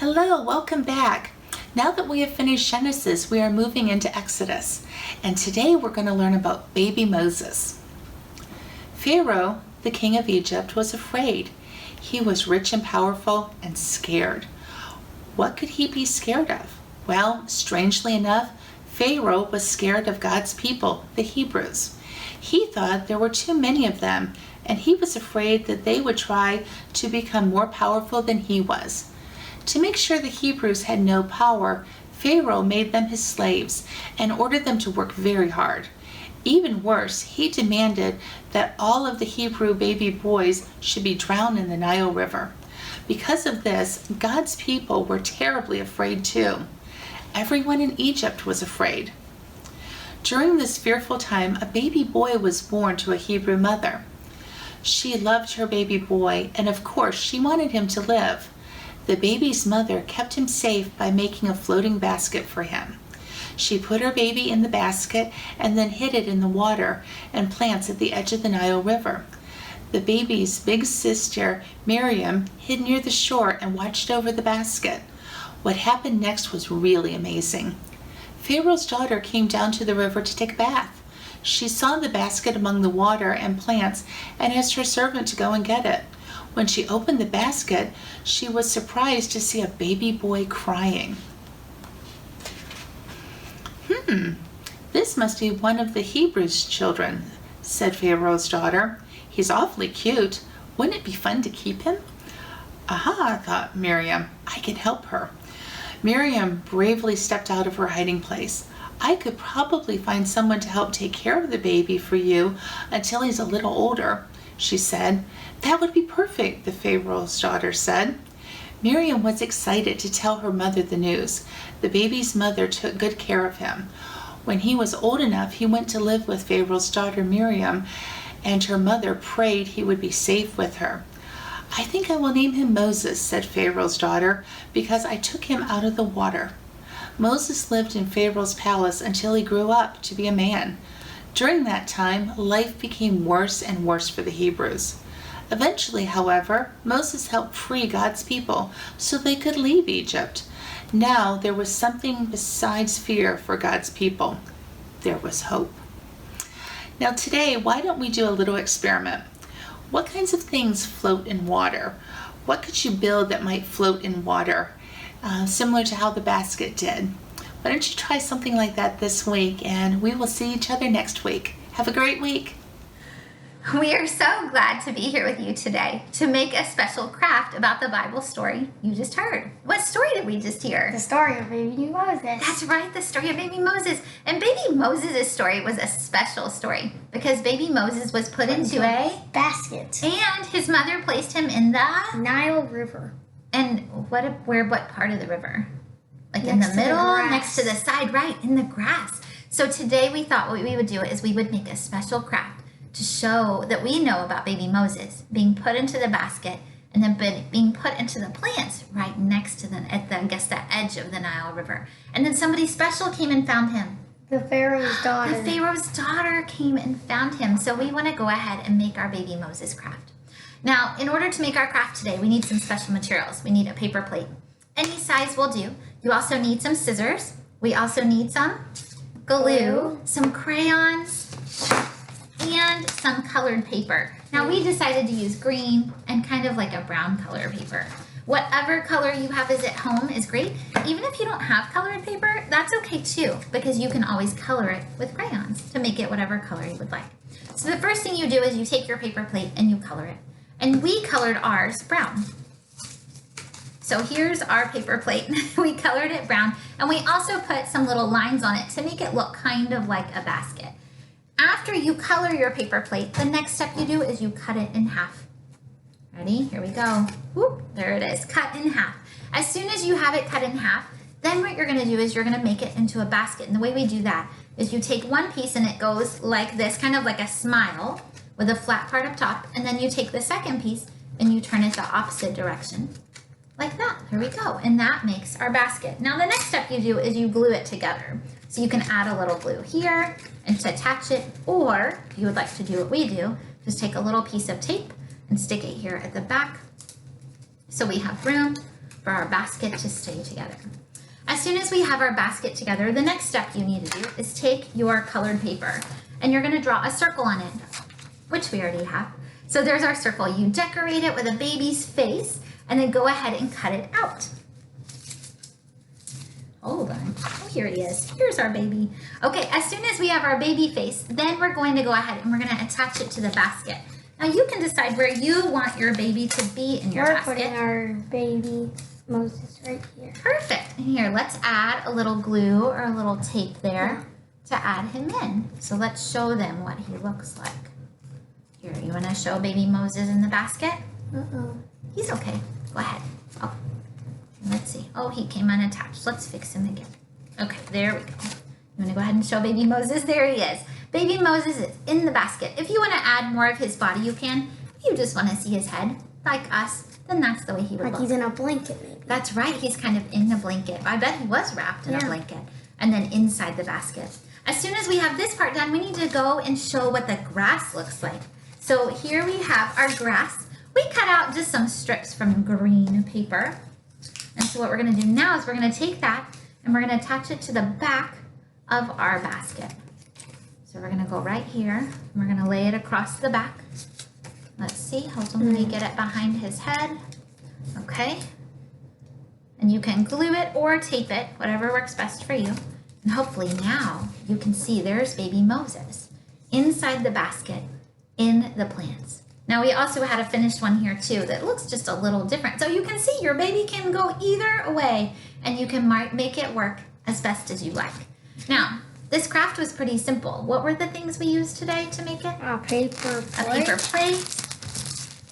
Hello, welcome back. Now that we have finished Genesis, we are moving into Exodus, and today we're going to learn about baby Moses. Pharaoh, the king of Egypt, was afraid. He was rich and powerful and scared. What could he be scared of? Well, strangely enough, Pharaoh was scared of God's people, the Hebrews. He thought there were too many of them, and he was afraid that they would try to become more powerful than he was. To make sure the Hebrews had no power, Pharaoh made them his slaves and ordered them to work very hard. Even worse, he demanded that all of the Hebrew baby boys should be drowned in the Nile River. Because of this, God's people were terribly afraid too. Everyone in Egypt was afraid. During this fearful time, a baby boy was born to a Hebrew mother. She loved her baby boy, and of course, she wanted him to live. The baby's mother kept him safe by making a floating basket for him. She put her baby in the basket and then hid it in the water and plants at the edge of the Nile River. The baby's big sister, Miriam, hid near the shore and watched over the basket. What happened next was really amazing. Pharaoh's daughter came down to the river to take a bath. She saw the basket among the water and plants and asked her servant to go and get it. When she opened the basket, she was surprised to see a baby boy crying. This must be one of the Hebrews' children, said Pharaoh's daughter. He's awfully cute. Wouldn't it be fun to keep him? Aha, thought Miriam. I can help her. Miriam bravely stepped out of her hiding place. I could probably find someone to help take care of the baby for you until he's a little older, she said. That would be perfect, the Pharaoh's daughter said. Miriam was excited to tell her mother the news. The baby's mother took good care of him. When he was old enough, he went to live with Pharaoh's daughter Miriam, and her mother prayed he would be safe with her. I think I will name him Moses, said Pharaoh's daughter, because I took him out of the water. Moses lived in Pharaoh's palace until he grew up to be a man. During that time, life became worse and worse for the Hebrews. Eventually, however, Moses helped free God's people so they could leave Egypt. Now there was something besides fear for God's people. There was hope. Now today, why don't we do a little experiment? What kinds of things float in water? What could you build that might float in water, similar to how the basket did? Why don't you try something like that this week, and we will see each other next week. Have a great week. We are so glad to be here with you today to make a special craft about the Bible story you just heard. What story did we just hear? The story of baby Moses. That's right, the story of baby Moses. And baby Moses' story was a special story because baby Moses was put into a basket. And his mother placed him in the Nile River. And what part of the river? Like Next in the to middle, the grass. next to the side, right, in the grass. So today we thought what we would do is we would make a special craft to show that we know about baby Moses being put into the basket and then being put into the plants right next to the edge of the Nile River. And then somebody special came and found him. The Pharaoh's daughter. The Pharaoh's daughter came and found him. So we want to go ahead and make our baby Moses craft. Now, in order to make our craft today, we need some special materials. We need a paper plate. Any size will do. You also need some scissors. We also need some glue, some crayons, and some colored paper. Now we decided to use green and kind of like a brown color paper. Whatever color you have at home is great. Even if you don't have colored paper, that's okay too, because you can always color it with crayons to make it whatever color you would like. So the first thing you do is you take your paper plate and you color it. And we colored ours brown. So here's our paper plate. We colored it brown, and we also put some little lines on it to make it look kind of like a basket. After you color your paper plate, the next step you do is you cut it in half. Ready? Here we go. Whoop, there it is, cut in half. As soon as you have it cut in half, then what you're gonna do is you're gonna make it into a basket. And the way we do that is you take one piece and it goes like this, kind of like a smile with a flat part up top. And then you take the second piece and you turn it the opposite direction. Like that, here we go. And that makes our basket. Now the next step you do is you glue it together. So you can add a little glue here and to attach it, or if you would like to do what we do, just take a little piece of tape and stick it here at the back so we have room for our basket to stay together. As soon as we have our basket together, the next step you need to do is take your colored paper and you're going to draw a circle on it, which we already have. So there's our circle. You decorate it with a baby's face and then go ahead and cut it out. Hold on. Oh, here he is. Here's our baby. Okay, as soon as we have our baby face, then we're going to go ahead and we're going to attach it to the basket. Now you can decide where you want your baby to be in your We're basket. putting our baby Moses right here. Perfect. And here, let's add a little glue or a little tape there to add him in. So let's show them what he looks like. Here, you want to show baby Moses in the basket? Uh-oh. He's okay. Go ahead. Oh, let's see. Oh, he came unattached. Let's fix him again. Okay, there we go. You want to go ahead and show baby Moses? There he is. Baby Moses is in the basket. If you want to add more of his body, you can. If you just want to see his head, like us, then that's the way he would Like look. he's in a blanket, maybe. That's right. He's kind of in the blanket. I bet he was wrapped in a blanket and then inside the basket. As soon as we have this part done, we need to go and show what the grass looks like. So here we have our grass. We cut out just some strips from green paper. And so what we're going to do now is we're going to take that and we're going to attach it to the back of our basket. So we're going to go right here and we're going to lay it across the back. Let's see. Hold on, let me get it behind his head. Okay. And you can glue it or tape it, whatever works best for you. And hopefully now you can see there's baby Moses inside the basket in the plants. Now we also had a finished one here too that looks just a little different. So you can see your baby can go either way and you can make it work as best as you like. Now, this craft was pretty simple. What were the things we used today to make it? A paper plate. A paper plate.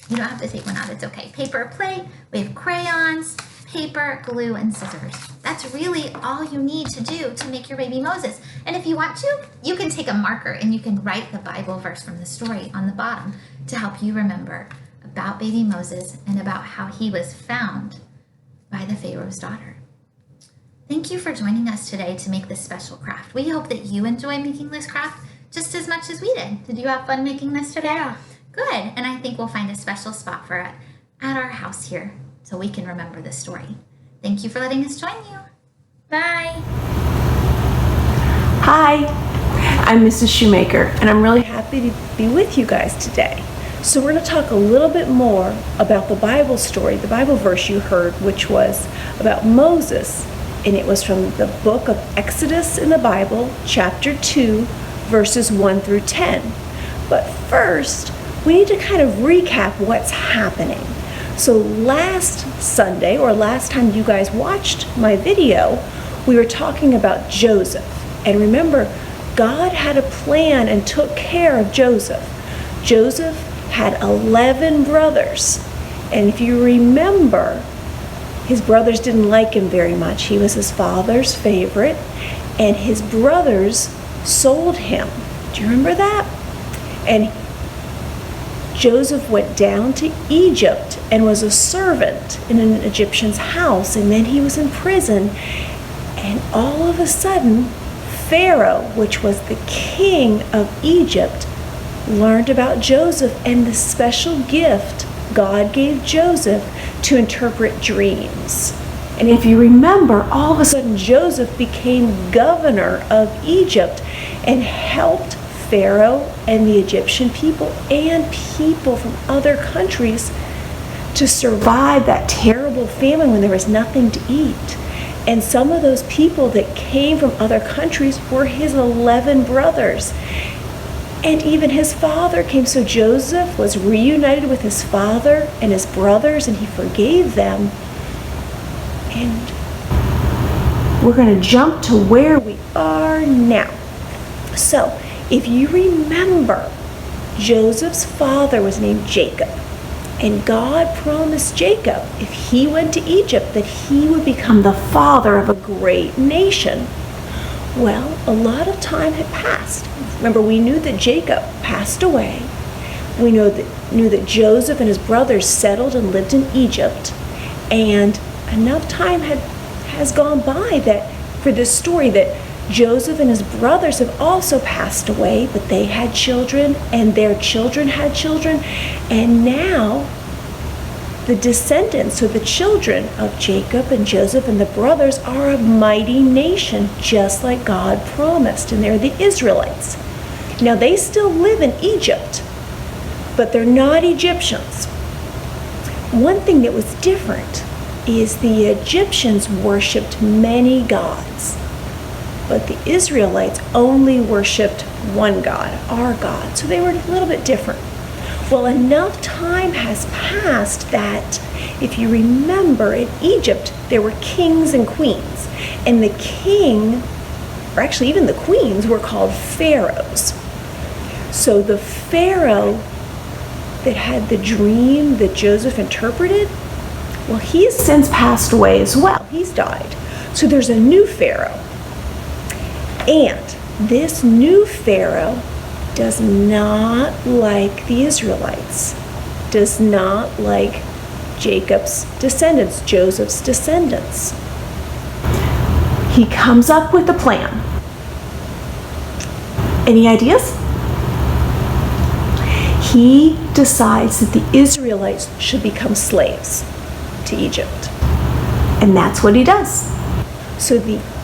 You don't have to take one out, it's okay. Paper plate, we have crayons, paper, glue, and scissors. That's really all you need to do to make your baby Moses. And if you want to, you can take a marker and you can write the Bible verse from the story on the bottom to help you remember about baby Moses and about how he was found by the Pharaoh's daughter. Thank you for joining us today to make this special craft. We hope that you enjoy making this craft just as much as we did. Did you have fun making this today? Yeah. Good. And I think we'll find a special spot for it at our house here so we can remember the story. Thank you for letting us join you. Bye. Hi, I'm Mrs. Shoemaker, and I'm really happy to be with you guys today. So we're going to talk a little bit more about the Bible story, the Bible verse you heard, which was about Moses, and it was from the book of Exodus in the Bible, chapter 2, verses 1 through 10. But first, we need to kind of recap what's happening. So last Sunday, or last time you guys watched my video, we were talking about Joseph. And remember, God had a plan and took care of Joseph. Joseph had 11 brothers. And if you remember, his brothers didn't like him very much. He was his father's favorite, and his brothers sold him. Do you remember that? And Joseph went down to Egypt and was a servant in an Egyptian's house, and then he was in prison. And all of a sudden, Pharaoh, which was the king of Egypt, learned about Joseph and the special gift God gave Joseph to interpret dreams. And if you remember, all of a sudden Joseph became governor of Egypt and helped Pharaoh and the Egyptian people and people from other countries to survive that terrible famine when there was nothing to eat. And some of those people that came from other countries were his 11 brothers. And even his father came. So Joseph was reunited with his father and his brothers, and he forgave them. And we're going to jump to where we are now. So, if you remember, Joseph's father was named Jacob. And God promised Jacob, if he went to Egypt, that he would become the father of a great nation. Well, a lot of time had passed. Remember, we knew that Jacob passed away. We knew that Joseph and his brothers settled and lived in Egypt. And enough time has gone by that for this story that Joseph and his brothers have also passed away, but they had children, and their children had children. And now the descendants, so the children of Jacob and Joseph and the brothers, are a mighty nation, just like God promised, and they're the Israelites. Now, they still live in Egypt, but they're not Egyptians. One thing that was different is the Egyptians worshipped many gods, but the Israelites only worshipped one God, our God. So they were a little bit different. Well, enough time has passed that, if you remember, in Egypt there were kings and queens, and the king, or actually even the queens, were called pharaohs. So the pharaoh that had the dream that Joseph interpreted, well, he's since passed away as well. He's died. So there's a new pharaoh. And this new pharaoh does not like the Israelites, does not like Jacob's descendants, Joseph's descendants. He comes up with a plan. Any ideas? He decides that the Israelites should become slaves to Egypt. And that's what he does. So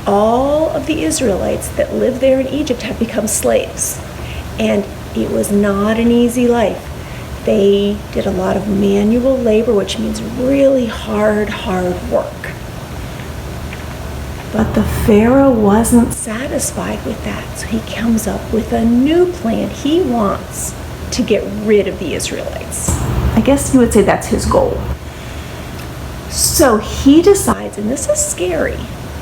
all of the Israelites that live there in Egypt have become slaves. And it was not an easy life. They did a lot of manual labor, which means really hard work. But the Pharaoh wasn't satisfied with that, so he comes up with a new plan. He wants to get rid of the Israelites. I guess you would say that's his goal. So he decides, and this is scary,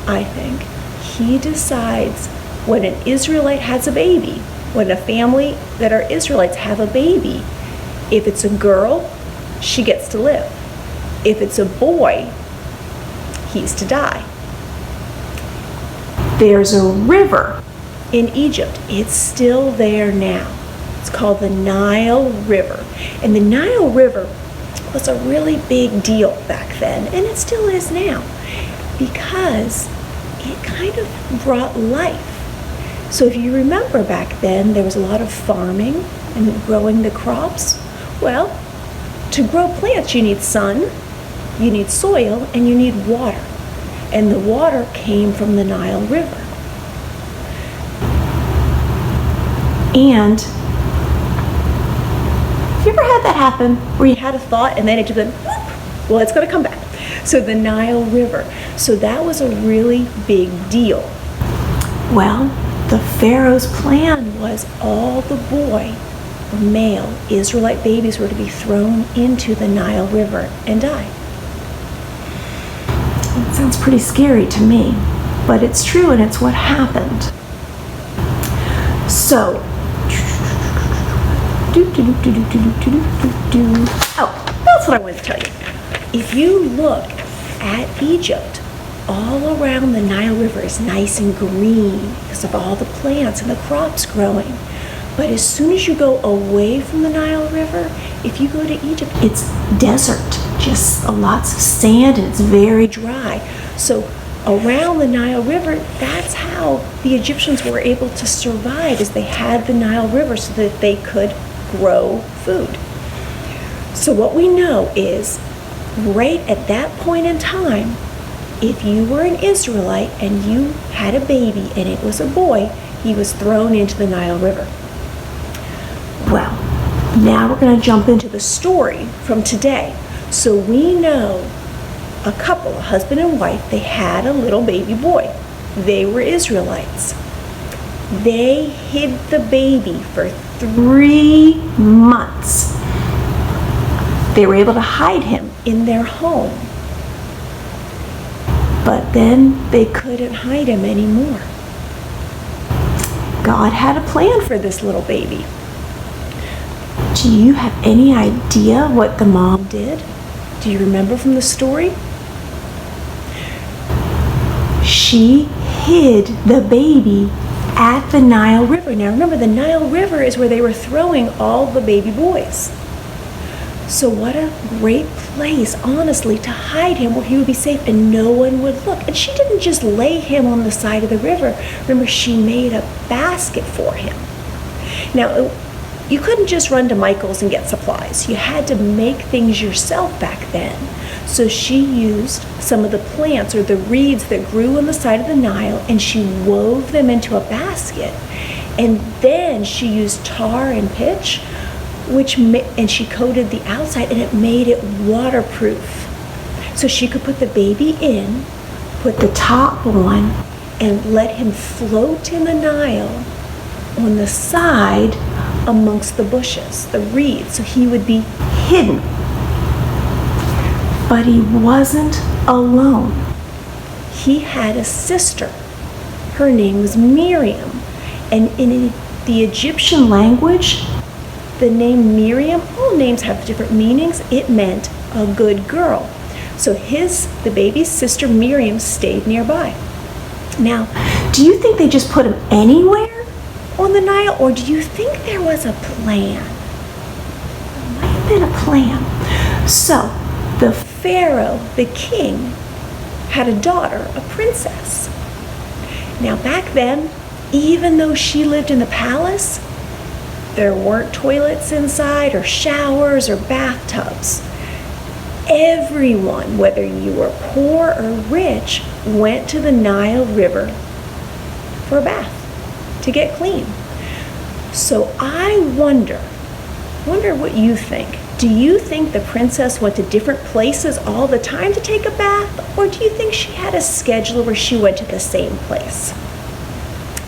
I think, he decides when an Israelite has a baby, when a family that are Israelites have a baby, if it's a girl, she gets to live. If it's a boy, he's to die. There's a river in Egypt. It's still there now. It's called the Nile River. And the Nile River was a really big deal back then, and it still is now, because it kind of brought life. So if you remember back then, there was a lot of farming and growing the crops. Well, to grow plants, you need sun, you need soil, and you need water. And the water came from the Nile River. And have you ever had that happen, where you had a thought and then it just went, whoop, well, it's going to come back. So the Nile River. So that was a really big deal. Well, the Pharaoh's plan was all the boy or male Israelite babies were to be thrown into the Nile River and die. It sounds pretty scary to me, but it's true, and it's what happened. So, oh, that's what I wanted to tell you. If you look at Egypt, all around the Nile River is nice and green because of all the plants and the crops growing. But as soon as you go away from the Nile River, if you go to Egypt, it's desert, just lots of sand, and it's very dry. So around the Nile River, that's how the Egyptians were able to survive, is they had the Nile River so that they could grow food. So what we know is, right at that point in time, if you were an Israelite and you had a baby and it was a boy, he was thrown into the Nile River. Well, now we're going to jump into the story from today. So we know a couple, a husband and wife, they had a little baby boy. They were Israelites. They hid the baby for 3 months. They were able to hide him in their home. But then they couldn't hide him anymore. God had a plan for this little baby. Do you have any idea what the mom did? Do you remember from the story? She hid the baby at the Nile River. Now remember, the Nile River is where they were throwing all the baby boys. So what a great place, honestly, to hide him where he would be safe and no one would look. And she didn't just lay him on the side of the river. Remember, she made a basket for him. Now, you couldn't just run to Michael's and get supplies. You had to make things yourself back then. So she used some of the plants or the reeds that grew on the side of the Nile, and she wove them into a basket. And then she used tar and pitch, and she coated the outside, and it made it waterproof. So she could put the baby in, put the top on, and let him float in the Nile on the side amongst the bushes, the reeds, so he would be hidden. But he wasn't alone. He had a sister. Her name was Miriam. And in the Egyptian language, the name Miriam, all names have different meanings. It meant a good girl. So the baby's sister Miriam stayed nearby. Now, do you think they just put him anywhere on the Nile, or do you think there was a plan? There might have been a plan. So, the Pharaoh, the king, had a daughter, a princess. Now, back then, even though she lived in the palace, there weren't toilets inside or showers or bathtubs. Everyone, whether you were poor or rich, went to the Nile River for a bath to get clean. So I wonder what you think. Do you think the princess went to different places all the time to take a bath, or do you think she had a schedule where she went to the same place?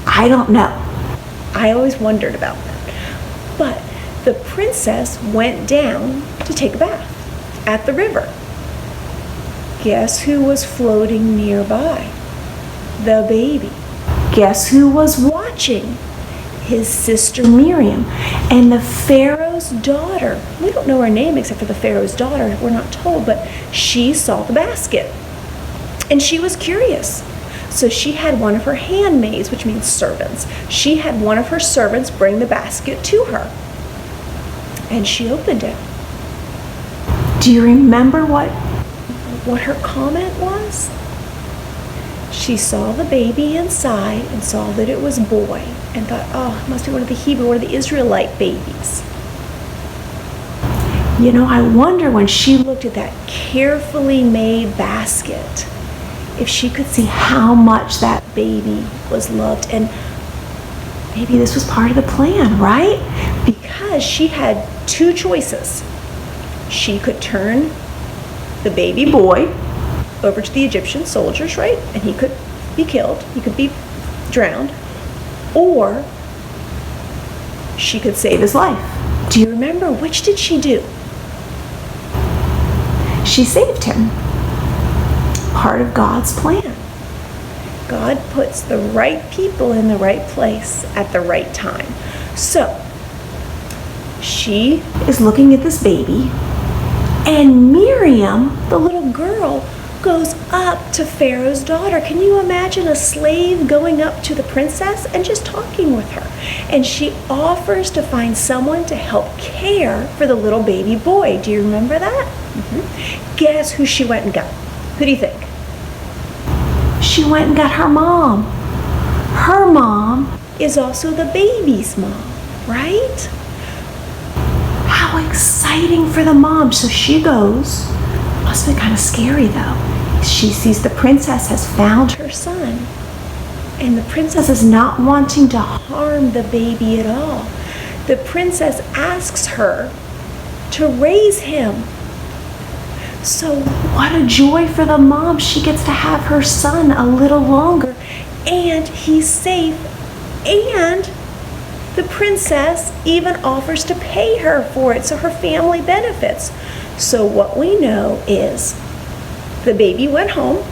I don't know. I always wondered about that. But the princess went down to take a bath at the river. Guess who was floating nearby? The baby. Guess who was watching? His sister Miriam. And the Pharaoh's daughter, we don't know her name except for the Pharaoh's daughter, we're not told, but she saw the basket. And she was curious. So she had one of her handmaids, which means servants. She had one of her servants bring the basket to her. And she opened it. Do you remember what her comment was? She saw the baby inside and saw that it was a boy and thought, oh, it must be one of the Israelite babies. You know, I wonder when she looked at that carefully made basket, if she could see how much that baby was loved. And maybe this was part of the plan, right? Because she had two choices. She could turn the baby boy over to the Egyptian soldiers, right? And he could be killed, he could be drowned, or she could save his life. Do you remember, which did she do? She saved him. Part of God's plan. God puts the right people in the right place at the right time. So, she is looking at this baby, and Miriam, the little girl, goes up to Pharaoh's daughter. Can you imagine a slave going up to the princess and just talking with her? And she offers to find someone to help care for the little baby boy. Do you remember that? Mm-hmm. Guess who she went and got? Who do you think? She went and got her mom. Her mom is also the baby's mom, right? How exciting for the mom. So she goes. Must have been kind of scary though. She sees the princess has found her son. And the princess is not wanting to harm the baby at all. The princess asks her to raise him. So what a joy for the mom. She gets to have her son a little longer, and he's safe, and the princess even offers to pay her for it, so her family benefits. So what we know is the baby went home,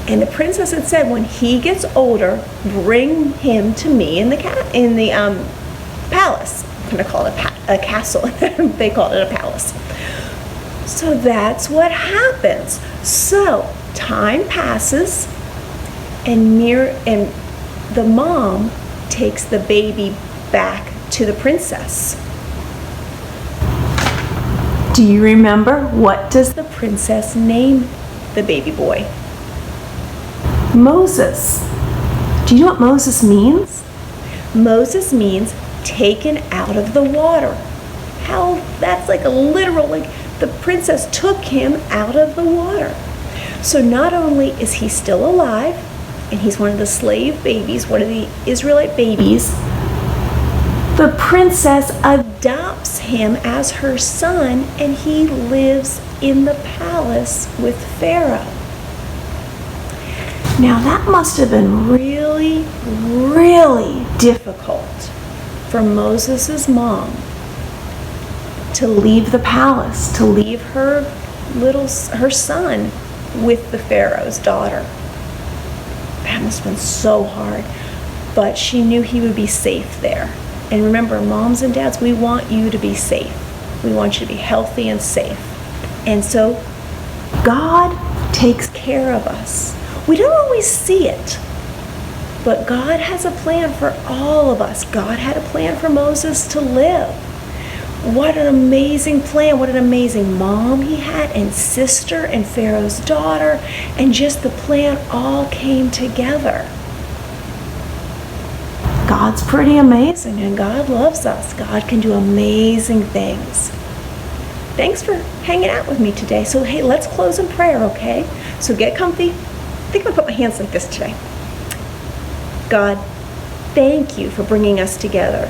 and the princess had said, when he gets older, bring him to me in the palace. I'm going to call it a castle. They called it a palace. So that's what happens. So time passes, and the mom takes the baby back to the princess. Do you remember, what does the princess name the baby boy? Moses. Do you know what Moses means? Moses means taken out of the water. How, that's like a literal, like the princess took him out of the water. So not only is he still alive, and he's one of the slave babies, one of the Israelite babies, the princess adopts him as her son, and he lives in the palace with Pharaoh. Now that must have been really, really difficult for Moses' mom to leave the palace, to leave her son with the Pharaoh's daughter. That must have been so hard. But she knew he would be safe there. And remember, moms and dads, we want you to be safe. We want you to be healthy and safe. And so God takes care of us. We don't always see it, but God has a plan for all of us. God had a plan for Moses to live. What an amazing plan. What an amazing mom he had, and sister, and Pharaoh's daughter, and just the plan all came together. God's pretty amazing, and God loves us. God can do amazing things. Thanks for hanging out with me today. So hey, let's close in prayer, okay? So get comfy. I think I'm gonna put my hands like this today. God, thank you for bringing us together.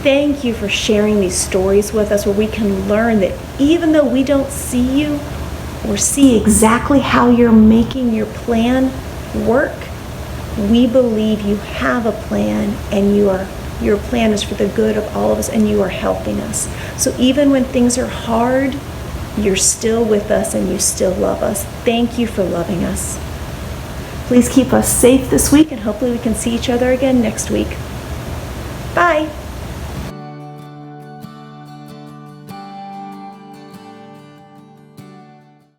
Thank you for sharing these stories with us where we can learn that even though we don't see you or see exactly how you're making your plan work, we believe you have a plan, and your plan is for the good of all of us, and you are helping us. So even when things are hard, you're still with us and you still love us. Thank you for loving us. Please keep us safe this week, and hopefully we can see each other again next week. Bye.